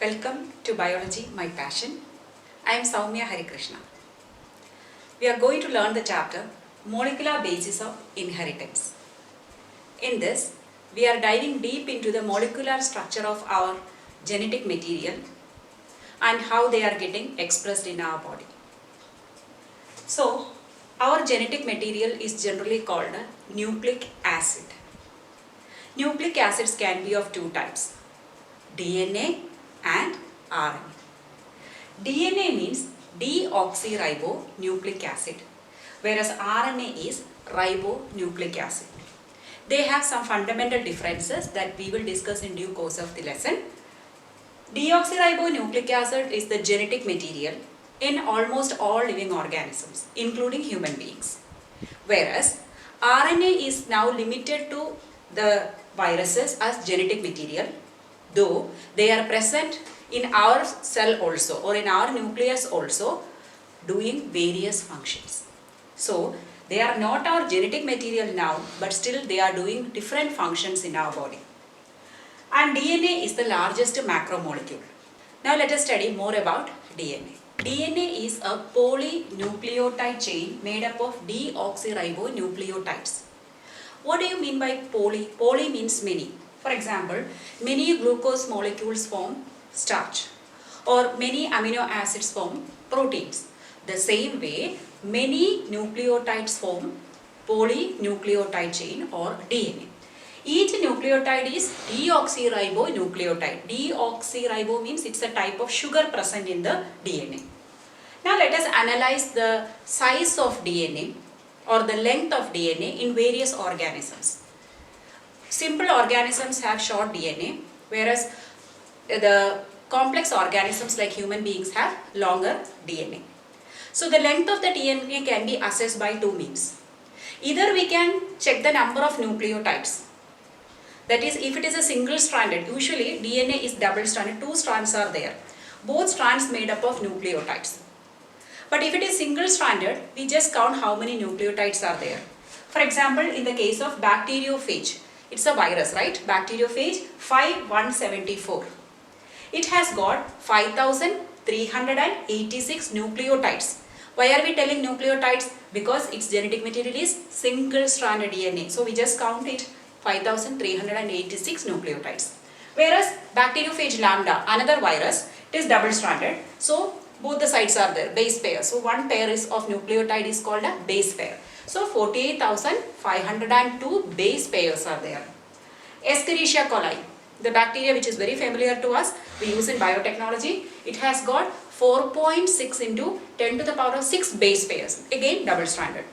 Welcome to Biology, My Passion. I am Soumya Harikrishna. We are going to learn the chapter Molecular Basis of Inheritance. In this, we are diving deep into the molecular structure of our genetic material and how they are getting expressed in our body. So, our genetic material is generally called a nucleic acid. Nucleic acids can be of two types, DNA and RNA. DNA means deoxyribonucleic acid, whereas RNA is ribonucleic acid. They have some fundamental differences that we will discuss in due course of the lesson. Deoxyribonucleic acid is the genetic material in almost all living organisms, including human beings, whereas RNA is now limited to the viruses as genetic material, though they are present in our cell also or in our nucleus also doing various functions. So they are not our genetic material now, but still they are doing different functions in our body. And DNA is the largest macromolecule. Now let us study more about DNA. DNA is a polynucleotide chain made up of deoxyribonucleotides. What do you mean by poly? Poly means many. For example, many glucose molecules form starch, or many amino acids form proteins. The same way, many nucleotides form polynucleotide chain or DNA. Each nucleotide is deoxyribonucleotide. Deoxyribo means it's a type of sugar present in the DNA. Now let us analyze the size of DNA or the length of DNA in various organisms. Simple organisms have short DNA, whereas the complex organisms like human beings have longer DNA. So the length of the DNA can be assessed by two means. Either we can check the number of nucleotides. That is, if it is a single stranded, usually DNA is double stranded, two strands are there. Both strands made up of nucleotides. But if it is single stranded, we just count how many nucleotides are there. For example, in the case of bacteriophage, it's a virus, right? Bacteriophage 5174. It has got 5386 nucleotides. Why are we telling nucleotides? Because its genetic material is single-stranded DNA. So we just count it 5386 nucleotides. Whereas bacteriophage lambda, another virus, it is double-stranded. So both the sides are there, base pair. So one pair is of nucleotide is called a base pair. So 48,502 base pairs are there. Escherichia coli, the bacteria which is very familiar to us, we use in biotechnology, it has got 4.6 into 10 to the power of 6 base pairs, again double-stranded.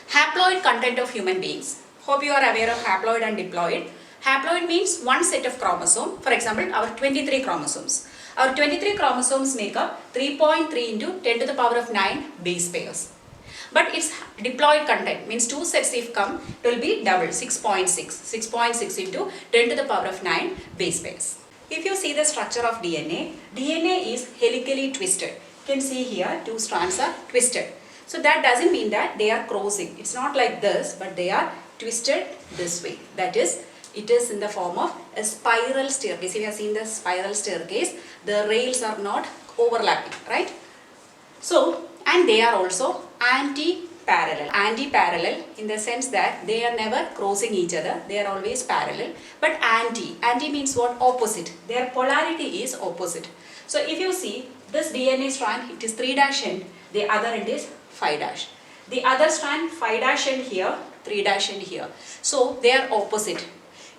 Haploid content of human beings. Hope you are aware of haploid and diploid. Haploid means one set of chromosome, for example, our 23 chromosomes. Our 23 chromosomes make up 3.3 into 10 to the power of 9 base pairs. But its diploid content means two sets if come, it will be double, 6.6. 6.6 into 10 to the power of 9 base pairs. If you see the structure of DNA, DNA is helically twisted. You can see here two strands are twisted. So that doesn't mean that they are crossing. It's not like this, but they are twisted this way. That is, it is in the form of a spiral staircase. If you have seen the spiral staircase, the rails are not overlapping, right? So, and they are also anti-parallel. Anti-parallel in the sense that they are never crossing each other. They are always parallel. But anti. Anti means what? Opposite. Their polarity is opposite. So if you see this DNA strand, it is 3' end. The other end is 5'. The other strand 5' end here, 3' end here. So they are opposite.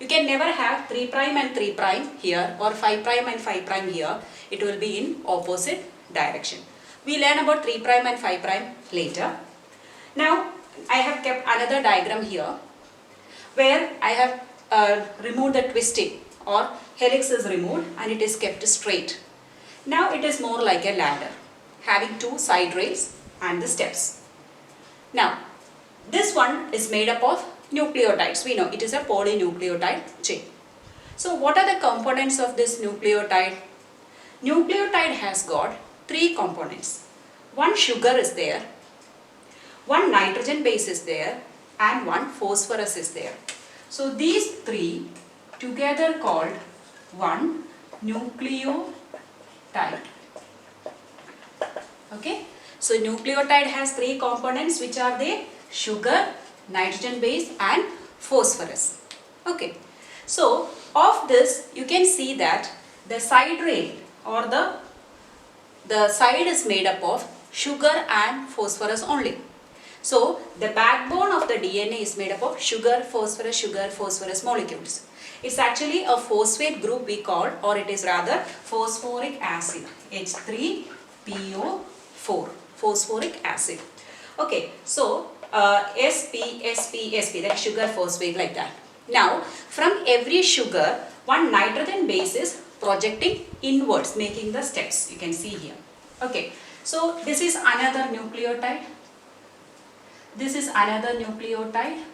You can never have 3' and 3' here or 5' and 5' here. It will be in opposite direction. We learn about 3' and 5' later. Now, I have kept another diagram here where I have removed the twisting or helix is removed and it is kept straight. Now, it is more like a ladder having two side rails and the steps. Now, this one is made up of nucleotides. We know it is a polynucleotide chain. So, what are the components of this nucleotide? Nucleotide has got three components. One sugar is there, one nitrogen base is there, and one phosphorus is there. So these three together called one nucleotide. Okay, so nucleotide has three components, which are they? Sugar, nitrogen base and phosphorus. Okay, so of this you can see that the side rail or the side is made up of sugar and phosphorus only. So the backbone of the DNA is made up of sugar, phosphorus molecules. It's actually a phosphate group we call, or it is rather phosphoric acid, H3PO4, phosphoric acid. Okay, so SP, that is sugar phosphate, like that. Now from every sugar, one nitrogen base is projecting inwards, making the steps, you can see here. Okay, so this is another nucleotide. This is another nucleotide.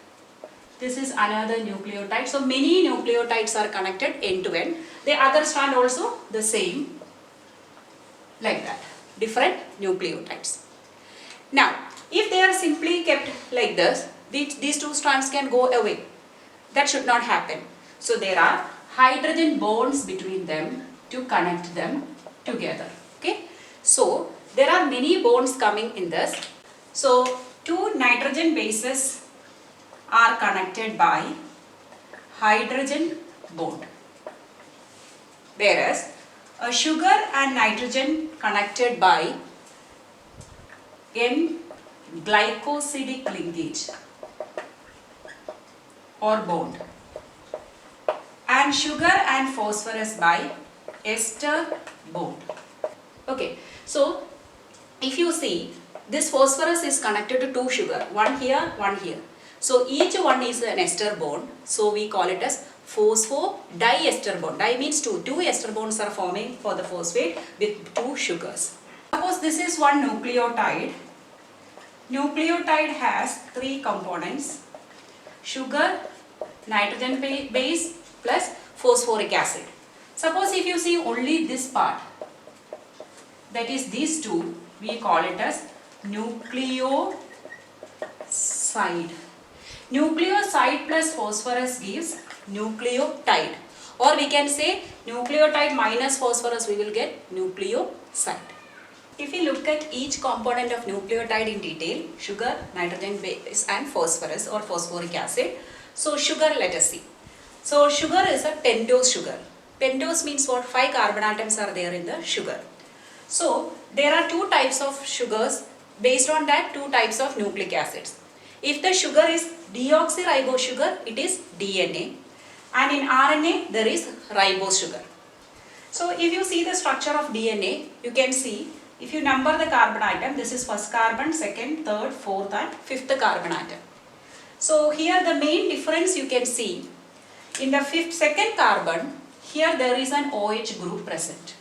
This is another nucleotide. So many nucleotides are connected end to end. The other strand also the same, like that. Different nucleotides. Now, if they are simply kept like this, these two strands can go away. That should not happen. So there are hydrogen bonds between them to connect them together. Okay. So there are many bonds coming in this. So two nitrogen bases are connected by hydrogen bond, whereas a sugar and nitrogen connected by N-glycosidic linkage or bond, and sugar and phosphorus by ester bond. Okay, so if you see, this phosphorus is connected to two sugar, one here, one here. So each one is an ester bond, so we call it as phosphodiester bond. Di means two. Two ester bonds are forming for the phosphate with two sugars. Suppose this is one nucleotide. Nucleotide has three components: sugar, nitrogen base plus phosphoric acid. Suppose if you see only this part, that is these two, we call it as nucleoside. Nucleoside plus phosphorus gives nucleotide, or we can say nucleotide minus phosphorus, we will get nucleoside. If we look at each component of nucleotide in detail, sugar, nitrogen base and phosphorus or phosphoric acid. So sugar, let us see. So sugar is a pentose sugar. Pentose means what? 5 carbon atoms are there in the sugar. So there are two types of sugars. Based on that, two types of nucleic acids. If the sugar is deoxyribose sugar, it is DNA, and in RNA there is ribose sugar. So if you see the structure of DNA, you can see, if you number the carbon atom, this is first carbon, second, third, fourth and fifth carbon atom. So here the main difference you can see, in the second carbon, here there is an OH group present,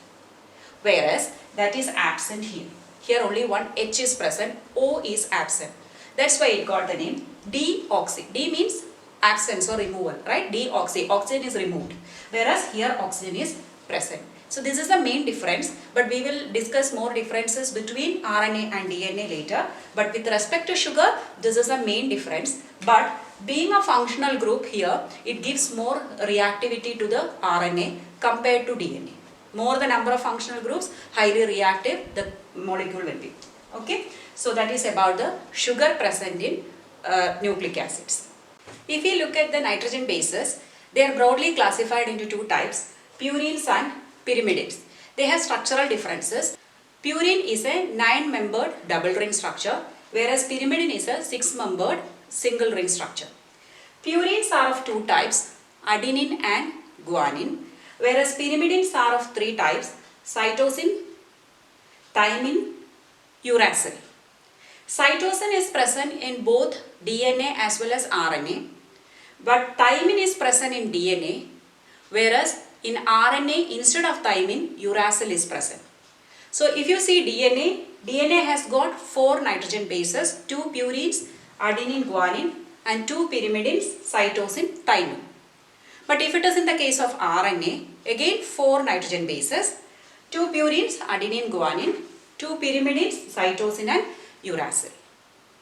whereas that is absent here. Here only one H is present, O is absent. That's why it got the name deoxy. D means absence or removal, right? Deoxy, oxygen is removed, whereas here oxygen is present. So this is the main difference, but we will discuss more differences between RNA and DNA later. But with respect to sugar, this is the main difference. But being a functional group here, it gives more reactivity to the RNA compared to DNA. More the number of functional groups, highly reactive the molecule will be. Okay, so that is about the sugar present in nucleic acids. If we look at the nitrogen bases, they are broadly classified into two types: purines and pyrimidines. They have structural differences. Purine is a 9-membered double ring structure, whereas pyrimidine is a 6-membered single ring structure. Purines are of two types, adenine and guanine, whereas pyrimidines are of three types, cytosine, thymine, uracil. Cytosine is present in both DNA as well as RNA, but thymine is present in DNA, whereas in RNA instead of thymine, uracil is present. So if you see DNA has got 4 nitrogen bases, 2 purines, adenine, guanine, and 2 pyrimidines, cytosine, thymine. But if it is in the case of RNA, again 4 nitrogen bases, 2 purines, adenine, guanine, 2 pyrimidines, cytosine and uracil.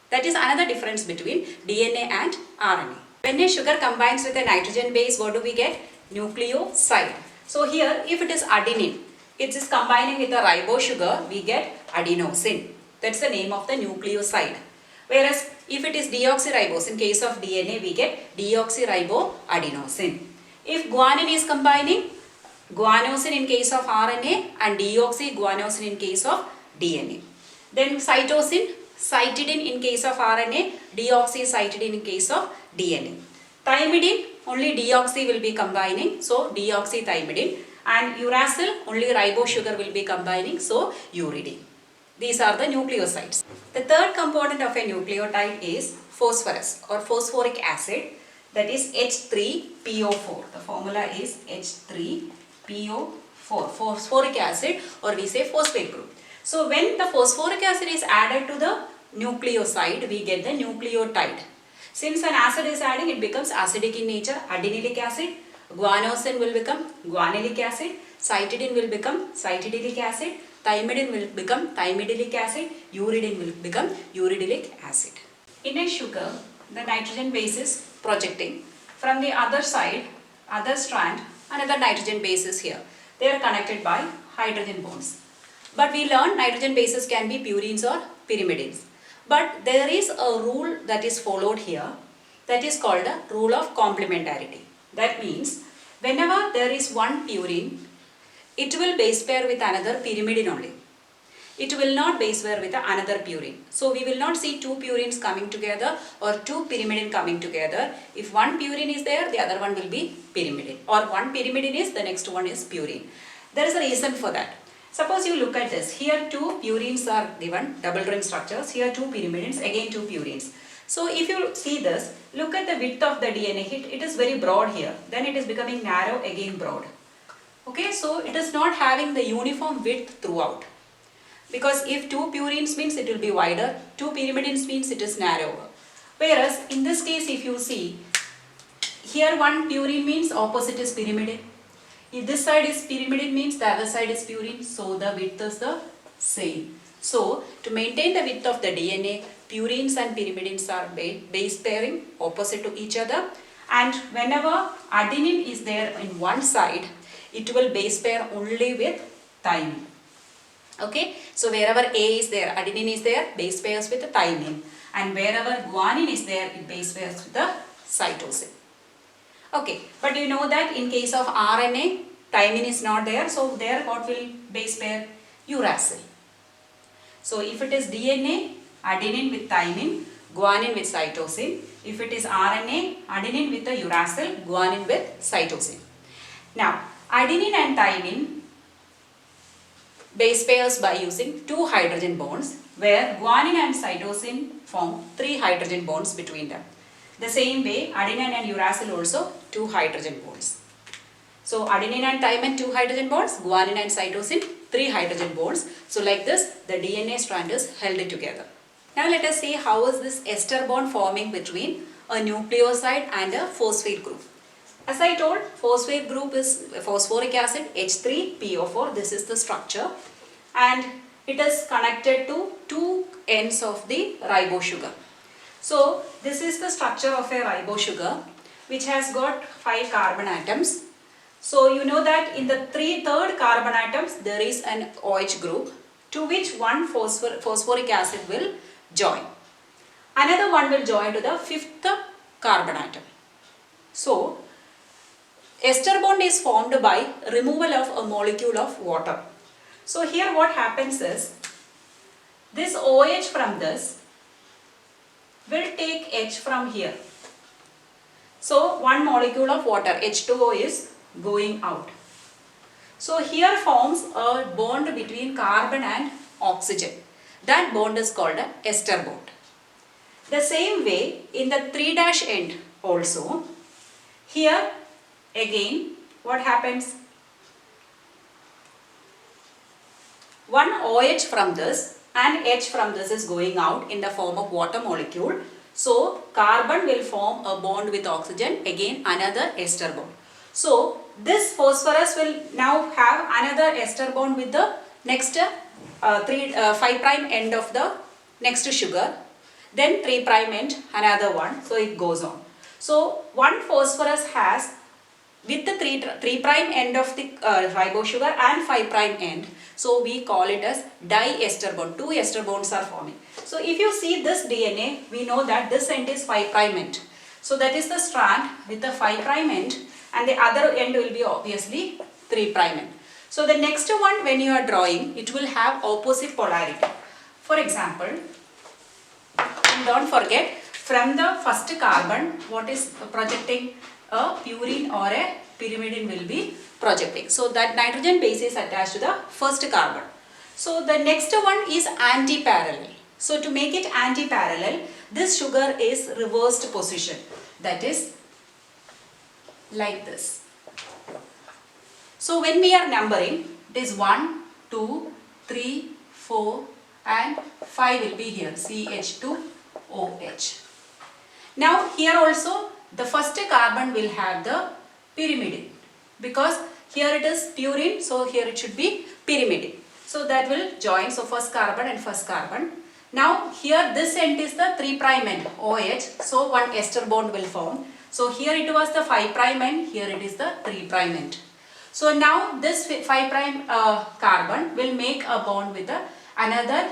That is another difference between DNA and RNA. When a sugar combines with a nitrogen base, what do we get? Nucleoside. So here if it is adenine, it is combining with the ribose sugar, we get adenosine. That's the name of the nucleoside. Whereas if it is deoxyribose, in case of DNA, we get deoxyriboadenosine. If guanine is combining, guanosine in case of RNA and deoxyguanosine in case of DNA. Then cytosine, cytidine in case of RNA, deoxycytidine in case of DNA. Thymidine, only deoxy will be combining, so deoxythymidine, and uracil, only ribose sugar will be combining, so uridine. These are the nucleosides. The third component of a nucleotide is phosphorus or phosphoric acid, that is H3PO4. The formula is H3PO4, phosphoric acid, or we say phosphate group. So when the phosphoric acid is added to the nucleoside, we get the nucleotide. Since an acid is adding, it becomes acidic in nature, adenilic acid. Guanosine will become guanilic acid. Cytidine will become cytidilic acid. Thymidine will become thymidilic acid. Uridine will become uridylic acid. In a sugar, the nitrogen base is projecting. From the other side, other strand, another nitrogen base is here. They are connected by hydrogen bonds. But we learned nitrogen bases can be purines or pyrimidines. But there is a rule that is followed here, that is called the rule of complementarity. That means whenever there is one purine, it will base pair with another pyrimidine only. It will not base pair with another purine. So we will not see two purines coming together or two pyrimidine coming together. If one purine is there, the other one will be pyrimidine. Or one pyrimidine is, the next one is purine. There is a reason for that. Suppose you look at this. Here two purines are given, double ring structures. Here two pyrimidines, again two purines. So if you see this, look at the width of the DNA. It is very broad here. Then it is becoming narrow, again broad. Okay, so it is not having the uniform width throughout. Because if two purines means it will be wider, two pyrimidines means it is narrower. Whereas in this case, if you see, here one purine means opposite is pyrimidine. If this side is pyrimidine means the other side is purine, so the width is the same. So to maintain the width of the DNA, purines and pyrimidines are base pairing opposite to each other, and whenever adenine is there in one side, it will base pair only with thymine. Okay, so wherever A is there, adenine is there, base pairs with the thymine, and wherever guanine is there, it base pairs with the cytosine. Okay, but you know that in case of RNA, thymine is not there, so there what will base pair? Uracil. So if it is DNA, adenine with thymine, guanine with cytosine. If it is RNA, adenine with the uracil, guanine with cytosine. Now, adenine and thymine base pairs by using two hydrogen bonds, where guanine and cytosine form three hydrogen bonds between them. The same way, adenine and uracil also two hydrogen bonds. So adenine and thymine two hydrogen bonds, guanine and cytosine three hydrogen bonds. So like this, the DNA strand is held together. Now let us see how is this ester bond forming between a nucleoside and a phosphate group. As I told, phosphate group is phosphoric acid H3PO4. This is the structure, and it is connected to two ends of the ribose sugar. So this is the structure of a ribose sugar, which has got 5 carbon atoms. So you know that in the third carbon atoms there is an OH group, to which one phosphoric acid will join. Another one will join to the 5th carbon atom. So ester bond is formed by removal of a molecule of water. So here what happens is, this OH from this will take H from here. So one molecule of water, H2O, is going out. So here forms a bond between carbon and oxygen. That bond is called an ester bond. The same way in the 3' end also, here again what happens? One OH from this and H from this is going out in the form of water molecule. So carbon will form a bond with oxygen, again another ester bond. So this phosphorus will now have another ester bond with the next 5' end of the next sugar, then 3' end another one, so it goes on. So one phosphorus has with the 3' end of the ribose sugar and 5' end. So we call it as diester bond. Two ester bonds are forming. So if you see this DNA, we know that this end is 5' end. So that is the strand with the 5' end, and the other end will be obviously 3' end. So the next one, when you are drawing, it will have opposite polarity. For example, and don't forget, from the first carbon, what is projecting? A purine or a pyrimidine will be projecting. So that nitrogen base is attached to the first carbon. So the next one is anti-parallel. So to make it anti-parallel, this sugar is reversed position. That is like this. So when we are numbering, it is 1, 2, 3, 4 and 5 will be here, CH2OH. Now here also the first carbon will have the pyrimidine, because here it is purine, so here it should be pyrimidine. So that will join, so first carbon and first carbon. Now here this end is the 3' end, OH, so one ester bond will form. So here it was the 5' end, here it is the 3' end. So now this 5' carbon will make a bond with another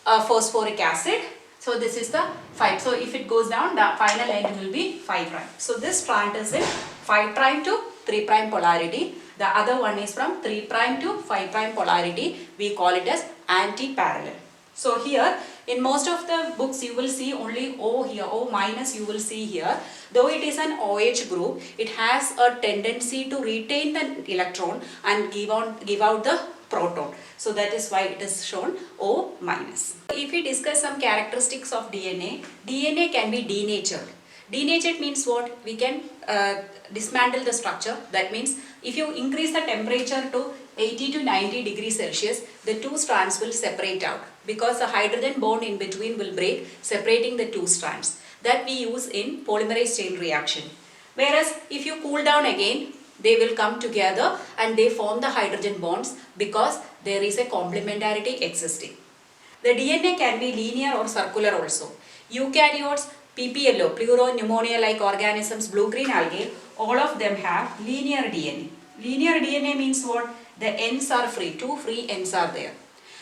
phosphoric acid. So this is the 5. So if it goes down, the final end will be 5'. So this strand is in 5' to 3' polarity. The other one is from 3' to 5' polarity. We call it as anti-parallel. So here in most of the books you will see only O here, O minus you will see here. Though it is an OH group, it has a tendency to retain the electron and give out the proton. So that is why it is shown O minus. If we discuss some characteristics of DNA, DNA can be denatured. Denatured means what? We can dismantle the structure. That means if you increase the temperature to 80 to 90 degrees Celsius, the two strands will separate out, because the hydrogen bond in between will break, separating the two strands. That we use in polymerase chain reaction. Whereas if you cool down again, they will come together and they form the hydrogen bonds, because there is a complementarity existing. The DNA can be linear or circular also. Eukaryotes, PPLO, pleuropneumonia-like organisms, blue-green algae, all of them have linear DNA. Linear DNA means what? The ends are free, two free ends are there.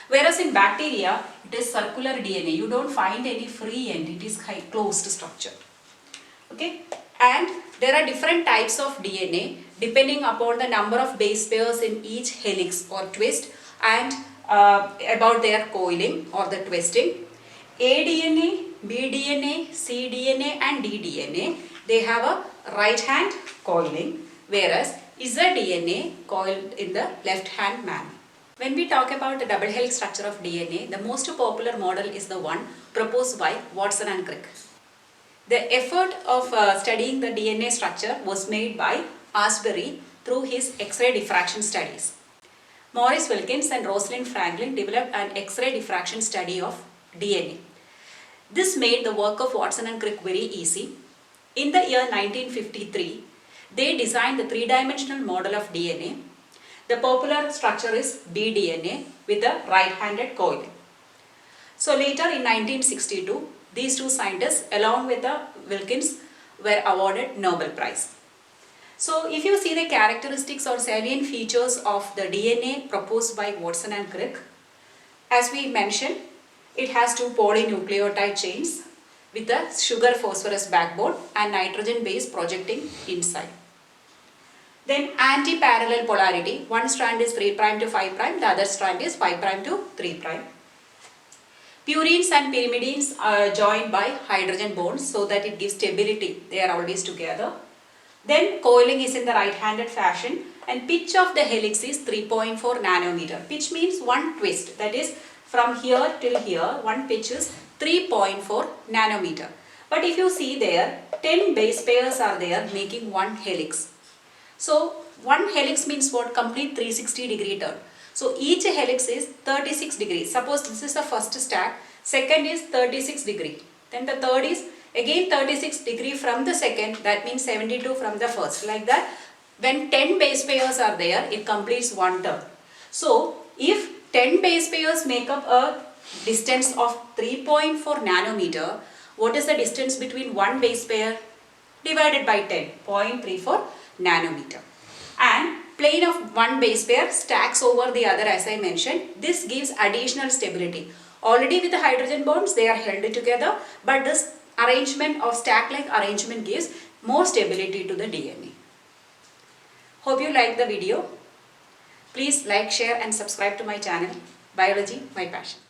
Whereas in bacteria, it is circular DNA. You don't find any free end, it is closed structure. Okay? And there are different types of DNA depending upon the number of base pairs in each helix or twist, and about their coiling or the twisting. aDNA, bDNA, cDNA and dDNA, they have a right hand coiling, whereas zDNA coiled in the left hand manner. When we talk about the double helix structure of DNA, the most popular model is the one proposed by Watson and Crick. The effort of studying the DNA structure was made by Asbury through his X-ray diffraction studies. Maurice Wilkins and Rosalind Franklin developed an X-ray diffraction study of DNA. This made the work of Watson and Crick very easy. In the year 1953, they designed the three-dimensional model of DNA. The popular structure is bDNA with a right-handed coiling. So later in 1962, these two scientists along with Wilkins were awarded Nobel Prize. So if you see the characteristics or salient features of the DNA proposed by Watson and Crick, as we mentioned, it has two polynucleotide chains with a sugar phosphorus backbone and nitrogen base projecting inside. Then anti-parallel polarity, one strand is 3' to 5', the other strand is 5' to 3'. Purines and pyrimidines are joined by hydrogen bonds so that it gives stability, they are always together. Then coiling is in the right-handed fashion, and pitch of the helix is 3.4 nanometer. Pitch means one twist, that is from here till here, one pitch is 3.4 nanometer. But if you see there, 10 base pairs are there making one helix. So one helix means what? Complete 360-degree turn. So each helix is 36 degrees. Suppose this is the first stack, second is 36 degree. Then the third is again 36 degree from the second, that means 72 from the first. Like that, when 10 base pairs are there, it completes one turn. So if 10 base pairs make up a distance of 3.4 nanometer, what is the distance between one base pair? divided by 10, 0.34 nanometer. And plane of one base pair stacks over the other as I mentioned. This gives additional stability. Already with the hydrogen bonds they are held together, but this arrangement of stack-like arrangement gives more stability to the DNA. Hope you like the video. Please like, share and subscribe to my channel, Biology My Passion.